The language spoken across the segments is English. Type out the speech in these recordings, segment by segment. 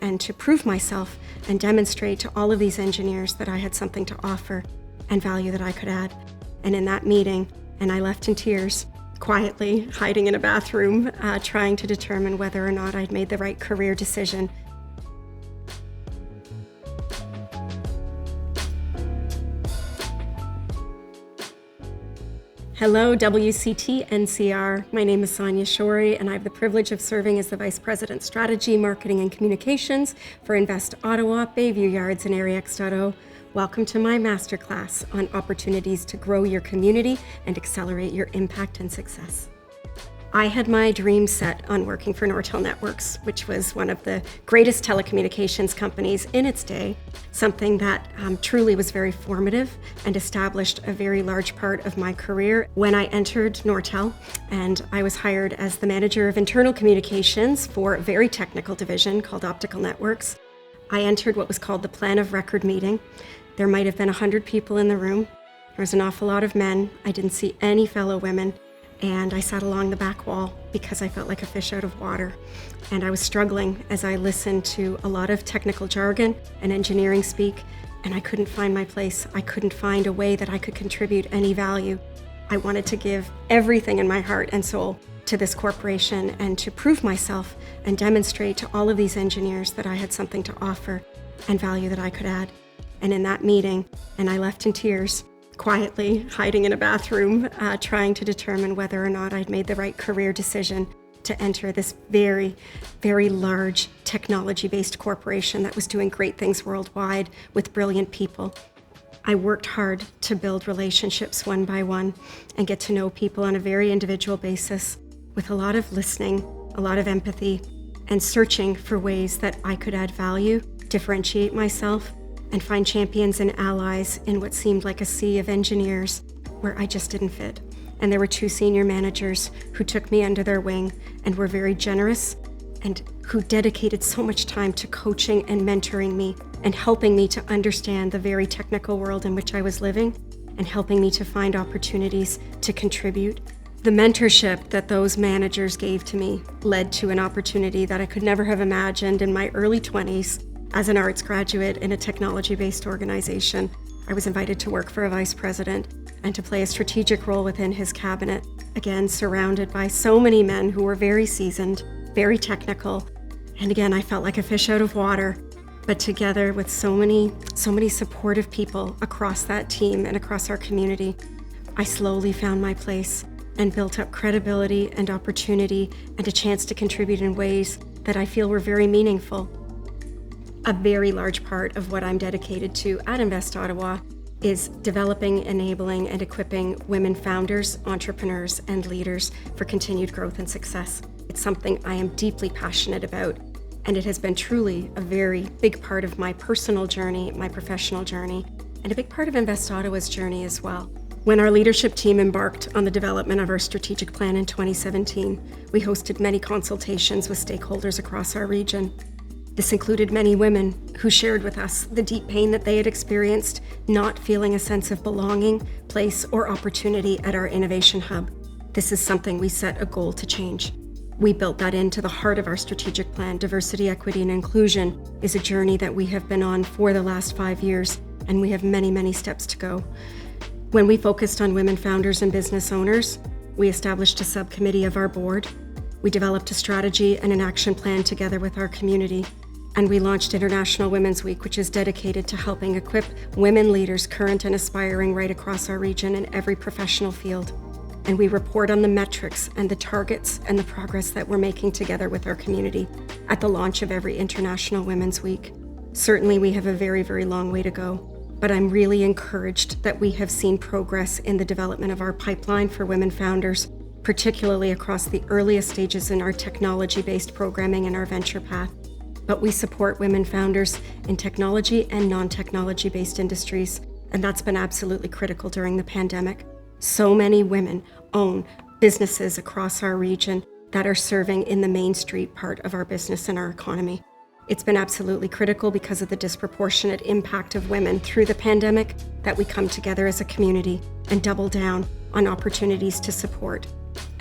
and to prove myself and demonstrate to all of these engineers that I had something to offer and value that I could add. And in that meeting, and I left in tears, quietly hiding in a bathroom, trying to determine whether or not I'd made the right career decision. Hello, WCT-NCR. My name is Sonya Shorey, and I have the privilege of serving as the Vice President, Strategy, Marketing, and Communications for Invest Ottawa, Bayview Yards, and Area X.O. Welcome to my Masterclass on opportunities to grow your community and accelerate your impact and success. I had my dream set on working for Nortel Networks, which was one of the greatest telecommunications companies in its day, something that truly was very formative and established a very large part of my career when I entered Nortel, and I was hired as the manager of internal communications for a very technical division called Optical Networks. I entered what was called the Plan of Record meeting. There might have been 100 people in the room. There was an awful lot of men. I didn't see any fellow women. And I sat along the back wall because I felt like a fish out of water. And I was struggling as I listened to a lot of technical jargon and engineering speak, and I couldn't find my place. I couldn't find a way that I could contribute any value. I wanted to give everything in my heart and soul to this corporation and to prove myself and demonstrate to all of these engineers that I had something to offer and value that I could add. And in that meeting, and I left in tears, quietly hiding in a bathroom, trying to determine whether or not I'd made the right career decision to enter this very, very large technology-based corporation that was doing great things worldwide with brilliant people. I worked hard to build relationships one by one and get to know people on a very individual basis with a lot of listening, a lot of empathy, and searching for ways that I could add value, differentiate myself, and find champions and allies in what seemed like a sea of engineers where I just didn't fit. And there were two senior managers who took me under their wing and were very generous and who dedicated so much time to coaching and mentoring me and helping me to understand the very technical world in which I was living and helping me to find opportunities to contribute. The mentorship that those managers gave to me led to an opportunity that I could never have imagined in my early 20s. As an arts graduate in a technology-based organization, I was invited to work for a vice president and to play a strategic role within his cabinet, again surrounded by so many men who were very seasoned, very technical, and again I felt like a fish out of water, but together with so many supportive people across that team and across our community, I slowly found my place and built up credibility and opportunity and a chance to contribute in ways that I feel were very meaningful. A very large part of what I'm dedicated to at Invest Ottawa is developing, enabling, and equipping women founders, entrepreneurs, and leaders for continued growth and success. It's something I am deeply passionate about, and it has been truly a very big part of my personal journey, my professional journey, and a big part of Invest Ottawa's journey as well. When our leadership team embarked on the development of our strategic plan in 2017, we hosted many consultations with stakeholders across our region. This included many women who shared with us the deep pain that they had experienced, not feeling a sense of belonging, place, or opportunity at our innovation hub. This is something we set a goal to change. We built that into the heart of our strategic plan. Diversity, equity, and inclusion is a journey that we have been on for the last 5 years, and we have many, many steps to go. When we focused on women founders and business owners, we established a subcommittee of our board. We developed a strategy and an action plan together with our community. And we launched International Women's Week, which is dedicated to helping equip women leaders, current and aspiring, right across our region in every professional field. And we report on the metrics and the targets and the progress that we're making together with our community at the launch of every International Women's Week. Certainly, we have a very, very long way to go, but I'm really encouraged that we have seen progress in the development of our pipeline for women founders, particularly across the earliest stages in our technology-based programming and our venture path. But we support women founders in technology and non-technology based industries, and that's been absolutely critical during the pandemic. So many women own businesses across our region that are serving in the Main Street part of our business and our economy. It's been absolutely critical because of the disproportionate impact of women through the pandemic that we come together as a community and double down on opportunities to support.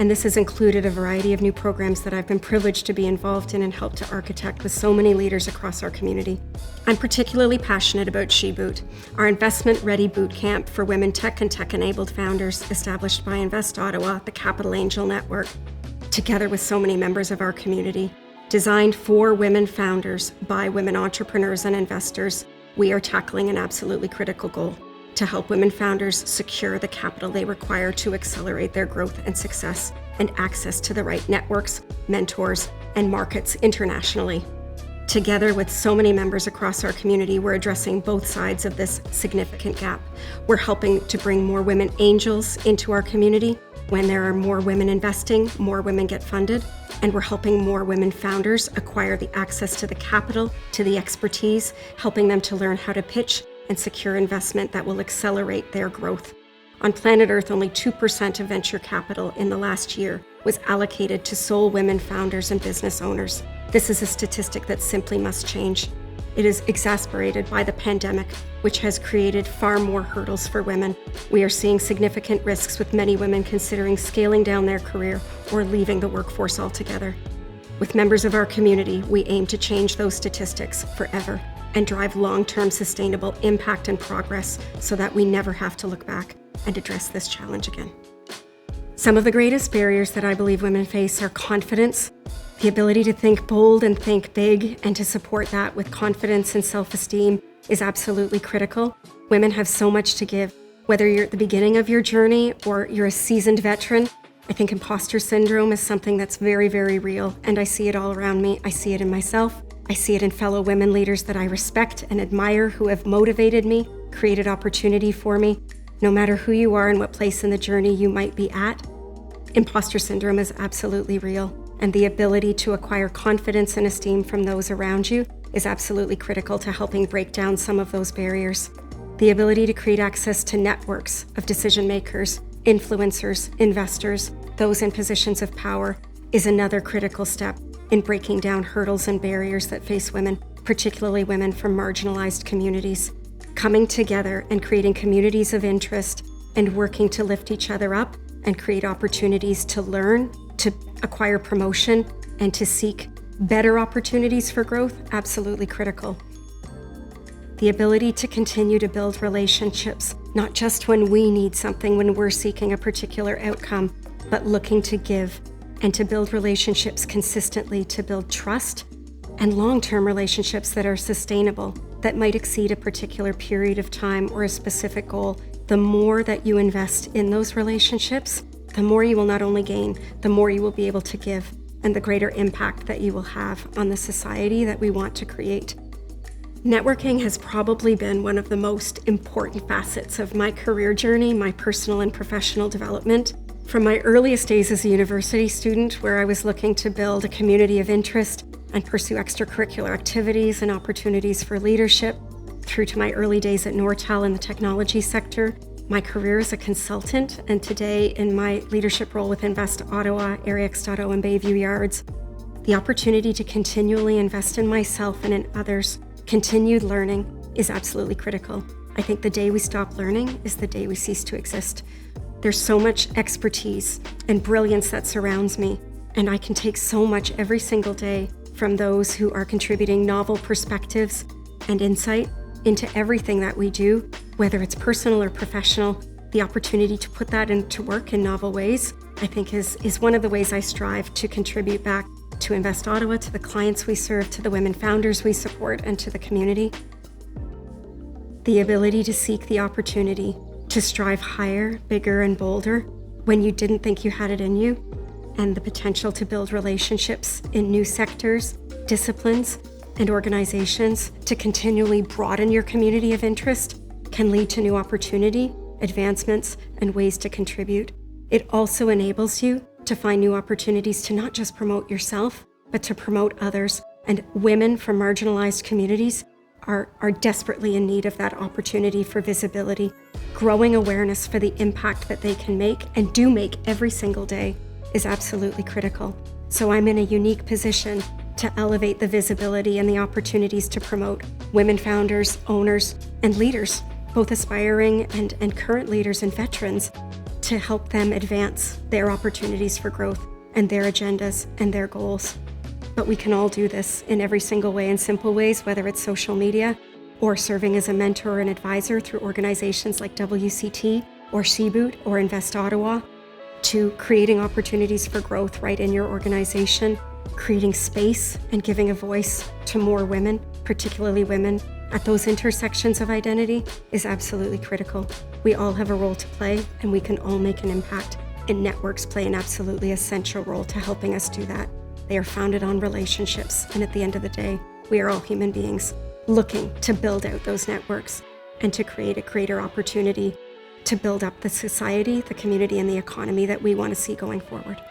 And this has included a variety of new programs that I've been privileged to be involved in and help to architect with so many leaders across our community. I'm particularly passionate about SheBoot, our investment-ready bootcamp for women tech and tech-enabled founders established by Invest Ottawa, the Capital Angel Network, together with so many members of our community. Designed for women founders by women entrepreneurs and investors, we are tackling an absolutely critical goal: to help women founders secure the capital they require to accelerate their growth and success, and access to the right networks, mentors, and markets internationally. Together with so many members across our community, we're addressing both sides of this significant gap. We're helping to bring more women angels into our community. When there are more women investing, more women get funded, and we're helping more women founders acquire the access to the capital, to the expertise, helping them to learn how to pitch and secure investment that will accelerate their growth. On planet Earth, only 2% of venture capital in the last year was allocated to sole women founders and business owners. This is a statistic that simply must change. It is exacerbated by the pandemic, which has created far more hurdles for women. We are seeing significant risks with many women considering scaling down their career or leaving the workforce altogether. With members of our community, we aim to change those statistics forever and drive long-term sustainable impact and progress so that we never have to look back and address this challenge again. Some of the greatest barriers that I believe women face are confidence, the ability to think bold and think big, and to support that with confidence and self-esteem is absolutely critical. Women have so much to give. Whether you're at the beginning of your journey or you're a seasoned veteran, I think imposter syndrome is something that's very, very real, and I see it all around me. I see it in myself. I see it in fellow women leaders that I respect and admire who have motivated me, created opportunity for me. No matter who you are and what place in the journey you might be at, imposter syndrome is absolutely real. And the ability to acquire confidence and esteem from those around you is absolutely critical to helping break down some of those barriers. The ability to create access to networks of decision makers, influencers, investors, those in positions of power is another critical step in breaking down hurdles and barriers that face women, particularly women from marginalized communities. Coming together and creating communities of interest and working to lift each other up and create opportunities to learn, to acquire promotion, and to seek better opportunities for growth, absolutely critical. The ability to continue to build relationships, not just when we need something, when we're seeking a particular outcome, but looking to give and to build relationships consistently, to build trust and long-term relationships that are sustainable, that might exceed a particular period of time or a specific goal. The more that you invest in those relationships, the more you will not only gain, the more you will be able to give, and the greater impact that you will have on the society that we want to create. Networking has probably been one of the most important facets of my career journey, my personal and professional development. From my earliest days as a university student, where I was looking to build a community of interest and pursue extracurricular activities and opportunities for leadership, through to my early days at Nortel in the technology sector, my career as a consultant, and today in my leadership role with Invest Ottawa, Area X.O, and Bayview Yards, the opportunity to continually invest in myself and in others, continued learning, is absolutely critical. I think the day we stop learning is the day we cease to exist. There's so much expertise and brilliance that surrounds me, and I can take so much every single day from those who are contributing novel perspectives and insight into everything that we do, whether it's personal or professional. The opportunity to put that into work in novel ways, I think is one of the ways I strive to contribute back to Invest Ottawa, to the clients we serve, to the women founders we support, and to the community. The ability to seek the opportunity to strive higher, bigger, and bolder when you didn't think you had it in you, and the potential to build relationships in new sectors, disciplines, and organizations to continually broaden your community of interest can lead to new opportunity, advancements, and ways to contribute. It also enables you to find new opportunities to not just promote yourself, but to promote others. And women from marginalized communities are desperately in need of that opportunity for visibility. Growing awareness for the impact that they can make and do make every single day is absolutely critical. So I'm in a unique position to elevate the visibility and the opportunities to promote women founders, owners, and leaders, both aspiring and current leaders and veterans, to help them advance their opportunities for growth and their agendas and their goals. But we can all do this in every single way, in simple ways, whether it's social media or serving as a mentor and advisor through organizations like WCT or SheBoot or Invest Ottawa, to creating opportunities for growth right in your organization, creating space and giving a voice to more women, particularly women at those intersections of identity, is absolutely critical. We all have a role to play, and we can all make an impact, and networks play an absolutely essential role to helping us do that. They are founded on relationships, and at the end of the day, we are all human beings looking to build out those networks and to create a greater opportunity to build up the society, the community, and the economy that we want to see going forward.